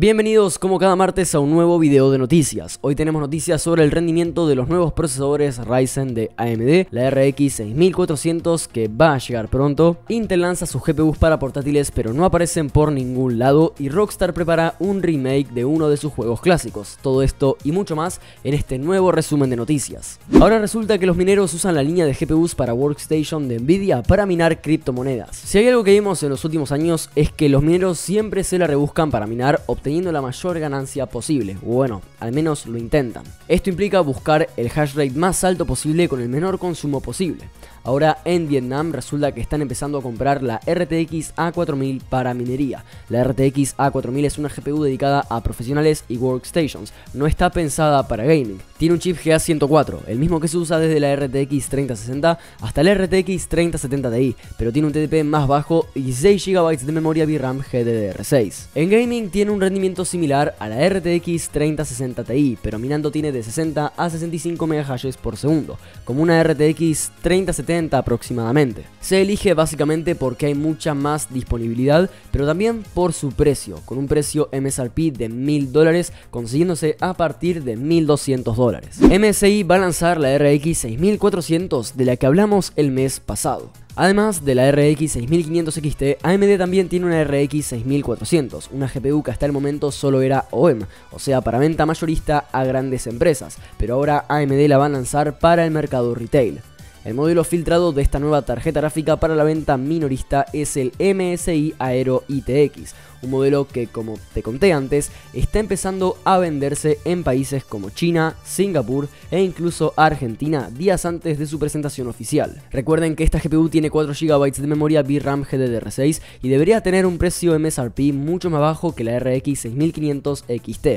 Bienvenidos como cada martes a un nuevo video de noticias. Hoy tenemos noticias sobre el rendimiento de los nuevos procesadores Ryzen de AMD, la RX 6400 que va a llegar pronto, Intel lanza sus GPUs para portátiles pero no aparecen por ningún lado y Rockstar prepara un remake de uno de sus juegos clásicos. Todo esto y mucho más en este nuevo resumen de noticias. Ahora resulta que los mineros usan la línea de GPUs para Workstation de Nvidia para minar criptomonedas. Si hay algo que vimos en los últimos años es que los mineros siempre se la rebuscan para minar obteniendo la mayor ganancia posible, o bueno, al menos lo intentan. Esto implica buscar el hash rate más alto posible con el menor consumo posible. Ahora en Vietnam resulta que están empezando a comprar la RTX A4000 para minería. La RTX A4000 es una GPU dedicada a profesionales y workstations, no está pensada para gaming. Tiene un chip GA104, el mismo que se usa desde la RTX 3060 hasta la RTX 3070 Ti, pero tiene un TDP más bajo y 6 GB de memoria VRAM GDDR6. En gaming tiene un rendimiento similar a la RTX 3060 Ti, pero minando tiene de 60 a 65 MHz por segundo, como una RTX 3070 aproximadamente. Se elige básicamente porque hay mucha más disponibilidad, pero también por su precio, con un precio MSRP de $1000, consiguiéndose a partir de $1200. MSI va a lanzar la RX 6400 de la que hablamos el mes pasado. Además de la RX 6500 XT, AMD también tiene una RX 6400, una GPU que hasta el momento solo era OEM, o sea para venta mayorista a grandes empresas, pero ahora AMD la va a lanzar para el mercado retail. El modelo filtrado de esta nueva tarjeta gráfica para la venta minorista es el MSI Aero ITX, un modelo que, como te conté antes, está empezando a venderse en países como China, Singapur e incluso Argentina días antes de su presentación oficial. Recuerden que esta GPU tiene 4 GB de memoria VRAM GDDR6 y debería tener un precio MSRP mucho más bajo que la RX 6500 XT.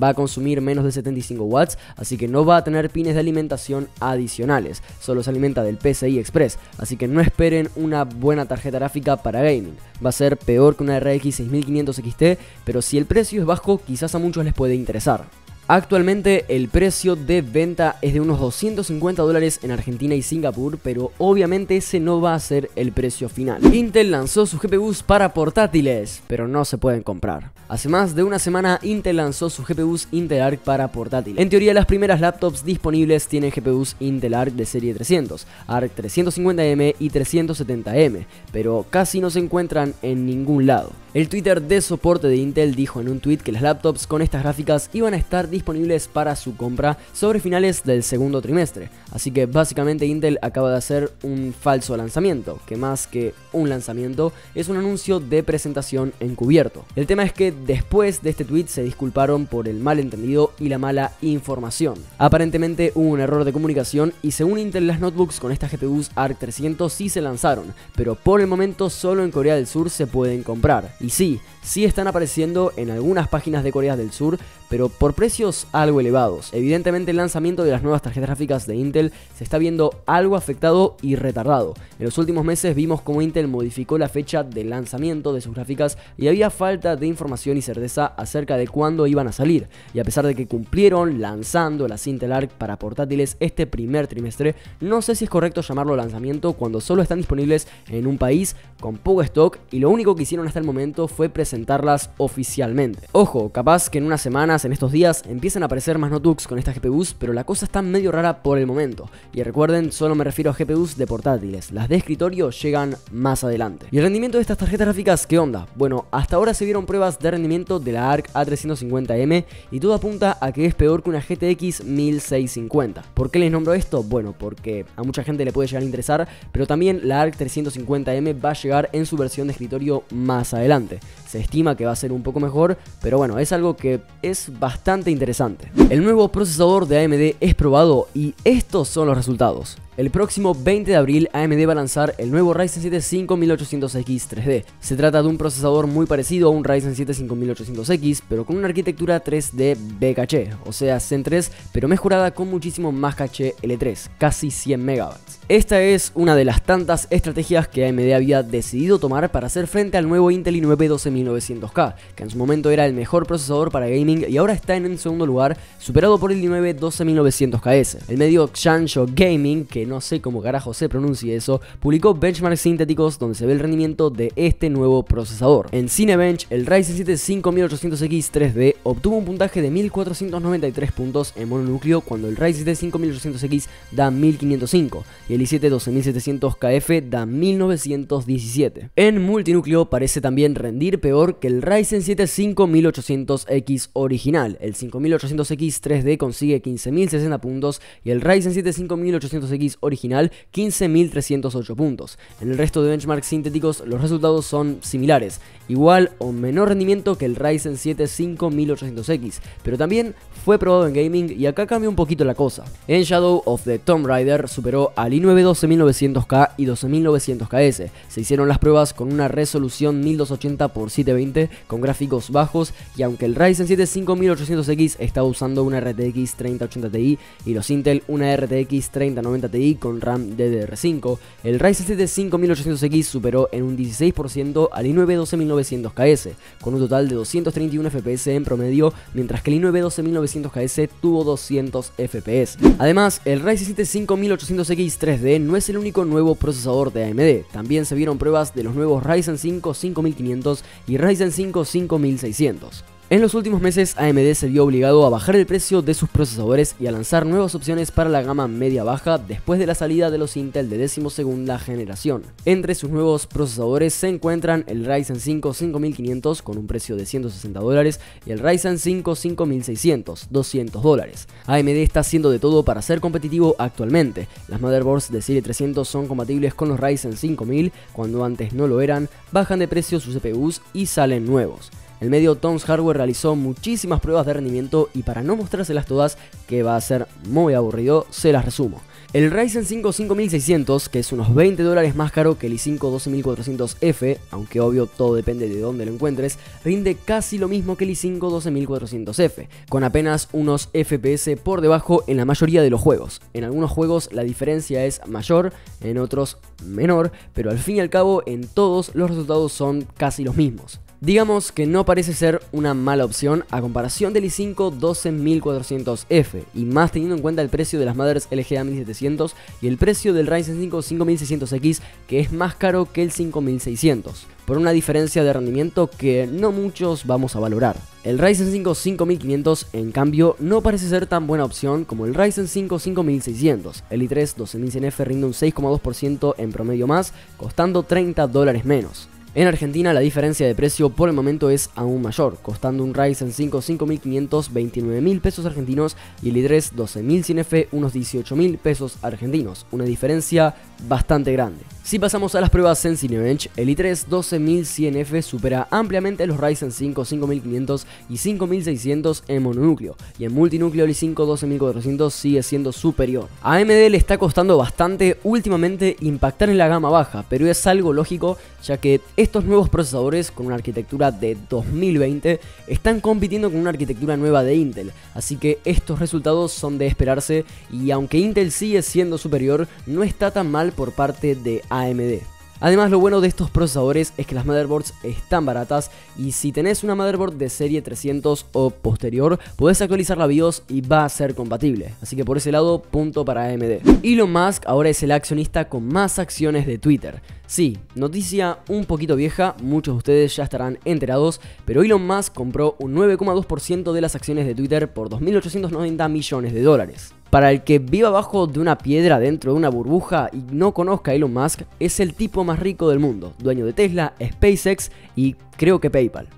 Va a consumir menos de 75 watts, así que no va a tener pines de alimentación adicionales, solo se alimenta del PCI Express, así que no esperen una buena tarjeta gráfica para gaming. Va a ser peor que una RX 6500 XT, pero si el precio es bajo, quizás a muchos les puede interesar. Actualmente el precio de venta es de unos $250 en Argentina y Singapur, pero obviamente ese no va a ser el precio final. Intel lanzó sus GPUs para portátiles, pero no se pueden comprar. Hace más de una semana Intel lanzó sus GPUs Intel Arc para portátiles. En teoría las primeras laptops disponibles tienen GPUs Intel Arc de serie 300, Arc 350M y 370M, pero casi no se encuentran en ningún lado. El Twitter de soporte de Intel dijo en un tweet que las laptops con estas gráficas iban a estar disponibles para su compra sobre finales del segundo trimestre, así que básicamente Intel acaba de hacer un falso lanzamiento, que más que un lanzamiento es un anuncio de presentación encubierto. El tema es que después de este tweet se disculparon por el malentendido y la mala información. Aparentemente hubo un error de comunicación y según Intel las notebooks con estas GPUs Arc 300 sí se lanzaron, pero por el momento solo en Corea del Sur se pueden comprar. Y sí están apareciendo en algunas páginas de Corea del Sur, pero por precios algo elevados. Evidentemente el lanzamiento de las nuevas tarjetas gráficas de Intel se está viendo algo afectado y retardado. En los últimos meses vimos cómo Intel modificó la fecha de lanzamiento de sus gráficas y había falta de información y certeza acerca de cuándo iban a salir. Y a pesar de que cumplieron lanzando las Intel Arc para portátiles este primer trimestre, no sé si es correcto llamarlo lanzamiento cuando solo están disponibles en un país con poco stock y lo único que hicieron hasta el momento fue presentarlas oficialmente. Ojo, capaz que en unas semanas, en estos días, empiezan a aparecer más notebooks con estas GPUs, pero la cosa está medio rara por el momento. Y recuerden, solo me refiero a GPUs de portátiles, las de escritorio llegan más adelante. ¿Y el rendimiento de estas tarjetas gráficas qué onda? Bueno, hasta ahora se vieron pruebas de rendimiento de la Arc A350M y todo apunta a que es peor que una GTX 1650. ¿Por qué les nombro esto? Bueno, porque a mucha gente le puede llegar a interesar, pero también la Arc 350M va a llegar en su versión de escritorio más adelante. Se estima que va a ser un poco mejor, pero bueno, es algo que es bastante interesante. El nuevo procesador de AMD es probado y estos son los resultados. El próximo 20 de abril AMD va a lanzar el nuevo Ryzen 7 5800X 3D. Se trata de un procesador muy parecido a un Ryzen 7 5800X, pero con una arquitectura 3D B-Caché, o sea Zen 3, pero mejorada con muchísimo más caché L3, casi 100 MB. Esta es una de las tantas estrategias que AMD había decidido tomar para hacer frente al nuevo Intel i9 12900K, que en su momento era el mejor procesador para gaming y ahora está en el segundo lugar, superado por el i9 12900KS. El medio Xianzhou Gaming, que que no sé cómo carajo se pronuncie eso, publicó benchmarks sintéticos donde se ve el rendimiento de este nuevo procesador. En Cinebench, el Ryzen 7 5800X 3D obtuvo un puntaje de 1493 puntos en mononúcleo, cuando el Ryzen 7 5800X da 1505 y el i7 12700KF da 1917. En multinúcleo parece también rendir peor que el Ryzen 7 5800X original. El 5800X 3D consigue 15060 puntos y el Ryzen 7 5800X original 15308 puntos. En el resto de benchmarks sintéticos los resultados son similares, igual o menor rendimiento que el Ryzen 7 5800X, pero también fue probado en gaming y acá cambia un poquito la cosa. En Shadow of the Tomb Raider superó al i9 12900K y 12900KS. Se hicieron las pruebas con una resolución 1280 x 720 con gráficos bajos, y aunque el Ryzen 7 5800X estaba usando una RTX 3080 Ti y los Intel una RTX 3090 Ti con RAM DDR5, el Ryzen 7 5800X superó en un 16% al i9 12900KS, con un total de 231 FPS en promedio, mientras que el i9 12900KS tuvo 200 FPS. Además, el Ryzen 7 5800X 3D no es el único nuevo procesador de AMD, también se vieron pruebas de los nuevos Ryzen 5 5500 y Ryzen 5 5600. En los últimos meses, AMD se vio obligado a bajar el precio de sus procesadores y a lanzar nuevas opciones para la gama media-baja después de la salida de los Intel de 12ª generación. Entre sus nuevos procesadores se encuentran el Ryzen 5 5500 con un precio de $160 y el Ryzen 5 5600, $200. AMD está haciendo de todo para ser competitivo actualmente. Las motherboards de serie 300 son compatibles con los Ryzen 5000, cuando antes no lo eran, bajan de precio sus CPUs y salen nuevos. El medio Tom's Hardware realizó muchísimas pruebas de rendimiento y para no mostrárselas todas, que va a ser muy aburrido, se las resumo. El Ryzen 5 5600, que es unos $20 más caro que el i5 12400F, aunque obvio todo depende de dónde lo encuentres, rinde casi lo mismo que el i5 12400F, con apenas unos FPS por debajo en la mayoría de los juegos. En algunos juegos la diferencia es mayor, en otros menor, pero al fin y al cabo en todos los resultados son casi los mismos. Digamos que no parece ser una mala opción a comparación del i5 12400F, y más teniendo en cuenta el precio de las mothers LGA 1700 y el precio del Ryzen 5 5600X, que es más caro que el 5600, por una diferencia de rendimiento que no muchos vamos a valorar. El Ryzen 5 5500 en cambio no parece ser tan buena opción como el Ryzen 5 5600. El i3 12100F rinde un 6,2% en promedio más, costando $30 menos. En Argentina la diferencia de precio por el momento es aún mayor, costando un Ryzen 5 5500 29.000 pesos argentinos y el i3 12100F unos 18.000 pesos argentinos, una diferencia bastante grande. Si pasamos a las pruebas en Cinebench, el i3 12100F supera ampliamente los Ryzen 5 5500 y 5600 en mononúcleo, y en multinúcleo el i5 12400 sigue siendo superior. A AMD le está costando bastante últimamente impactar en la gama baja, pero es algo lógico, ya que estos nuevos procesadores con una arquitectura de 2020 están compitiendo con una arquitectura nueva de Intel, así que estos resultados son de esperarse, y aunque Intel sigue siendo superior, no está tan mal por parte de AMD. Además, lo bueno de estos procesadores es que las motherboards están baratas, y si tenés una motherboard de serie 300 o posterior, podés actualizar la BIOS y va a ser compatible, así que por ese lado, punto para AMD. Elon Musk ahora es el accionista con más acciones de Twitter. Sí, noticia un poquito vieja, muchos de ustedes ya estarán enterados, pero Elon Musk compró un 9,2% de las acciones de Twitter por $2.890 millones. Para el que viva abajo de una piedra dentro de una burbuja y no conozca a Elon Musk, es el tipo más rico del mundo, dueño de Tesla, SpaceX y creo que PayPal,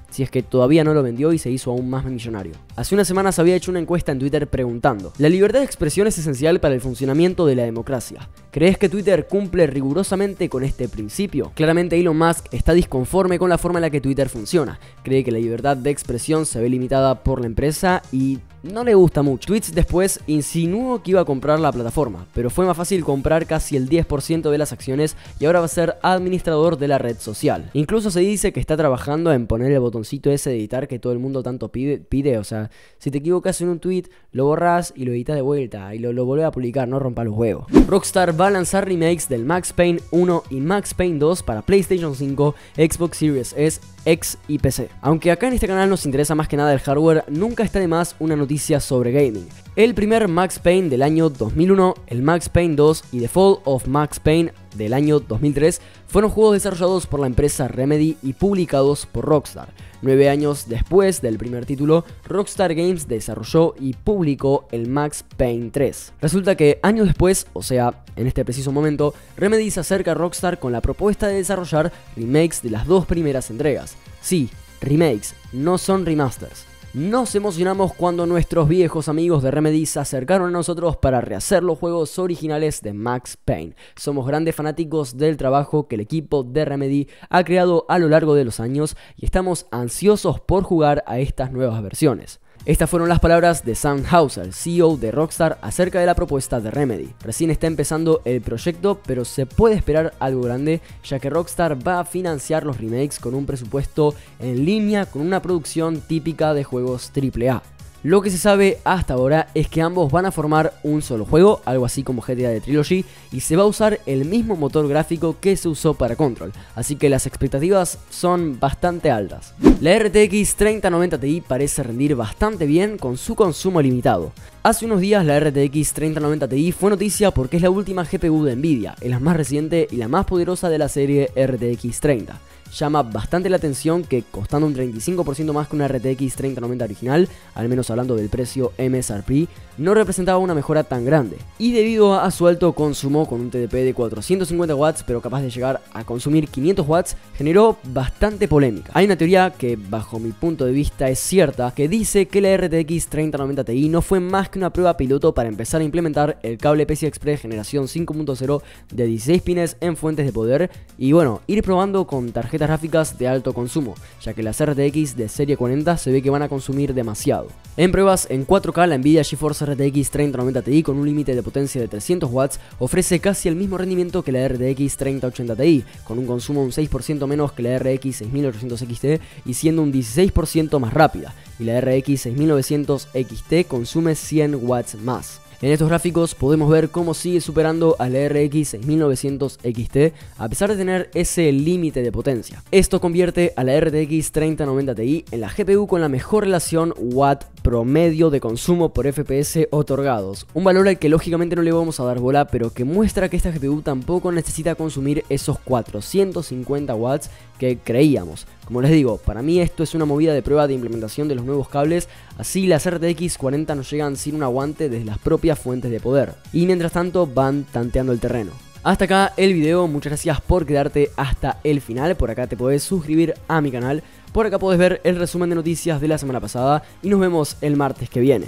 si es que todavía no lo vendió y se hizo aún más millonario. Hace unas semanas había hecho una encuesta en Twitter preguntando: ¿la libertad de expresión es esencial para el funcionamiento de la democracia? ¿Crees que Twitter cumple rigurosamente con este principio? Claramente Elon Musk está disconforme con la forma en la que Twitter funciona. Cree que la libertad de expresión se ve limitada por la empresa y no le gusta mucho. Tweets después insinuó que iba a comprar la plataforma, pero fue más fácil comprar casi el 10% de las acciones y ahora va a ser administrador de la red social. Incluso se dice que está trabajando en poner el botoncito ese de editar que todo el mundo tanto pide, o sea, si te equivocas en un tweet, lo borrás y lo editas de vuelta y lo volvés a publicar, no rompa los huevos. Rockstar va a lanzar remakes del Max Payne 1 y Max Payne 2 para PlayStation 5, Xbox Series S, X y PC. Aunque acá en este canal nos interesa más que nada el hardware, nunca está de más una noticia sobre gaming. El primer Max Payne del año 2001, el Max Payne 2 y The Fall of Max Payne del año 2003 fueron juegos desarrollados por la empresa Remedy y publicados por Rockstar. 9 años después del primer título, Rockstar Games desarrolló y publicó el Max Payne 3. Resulta que años después, o sea, en este preciso momento, Remedy se acerca a Rockstar con la propuesta de desarrollar remakes de las dos primeras entregas. Sí, remakes, no son remasters. Nos emocionamos cuando nuestros viejos amigos de Remedy se acercaron a nosotros para rehacer los juegos originales de Max Payne. Somos grandes fanáticos del trabajo que el equipo de Remedy ha creado a lo largo de los años y estamos ansiosos por jugar a estas nuevas versiones. Estas fueron las palabras de Sam Houser, CEO de Rockstar, acerca de la propuesta de Remedy. Recién está empezando el proyecto, pero se puede esperar algo grande, ya que Rockstar va a financiar los remakes con un presupuesto en línea con una producción típica de juegos AAA. Lo que se sabe hasta ahora es que ambos van a formar un solo juego, algo así como GTA The Trilogy, y se va a usar el mismo motor gráfico que se usó para Control, así que las expectativas son bastante altas. La RTX 3090 Ti parece rendir bastante bien con su consumo limitado. Hace unos días la RTX 3090 Ti fue noticia porque es la última GPU de Nvidia, es la más reciente y la más poderosa de la serie RTX 30. Llama bastante la atención que, costando un 35% más que una RTX 3090 original, al menos hablando del precio MSRP, no representaba una mejora tan grande. Y debido a su alto consumo, con un TDP de 450 watts pero capaz de llegar a consumir 500 watts, generó bastante polémica. Hay una teoría que, bajo mi punto de vista, es cierta, que dice que la RTX 3090 Ti no fue más que una prueba piloto para empezar a implementar el cable PCI Express generación 5.0 de 16 pines en fuentes de poder y bueno, ir probando con tarjetas gráficas de alto consumo, ya que las RTX de serie 40 se ve que van a consumir demasiado. En pruebas en 4K, la Nvidia GeForce RTX 3090 Ti con un límite de potencia de 300 watts ofrece casi el mismo rendimiento que la RTX 3080 Ti, con un consumo un 6% menos que la RX 6800 XT y siendo un 16% más rápida, y la RX 6900 XT consume 100 watts más. En estos gráficos podemos ver cómo sigue superando a la RX 6900 XT a pesar de tener ese límite de potencia. Esto convierte a la RTX 3090 Ti en la GPU con la mejor relación watt promedio de consumo por FPS otorgados, un valor al que lógicamente no le vamos a dar bola, pero que muestra que esta GPU tampoco necesita consumir esos 450 watts que creíamos. Como les digo, para mí esto es una movida de prueba de implementación de los nuevos cables, así las RTX 40 nos llegan sin un aguante desde las propias fuentes de poder, y mientras tanto van tanteando el terreno. Hasta acá el video, muchas gracias por quedarte hasta el final. Por acá te podés suscribir a mi canal, por acá podés ver el resumen de noticias de la semana pasada y nos vemos el martes que viene.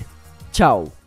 Chao.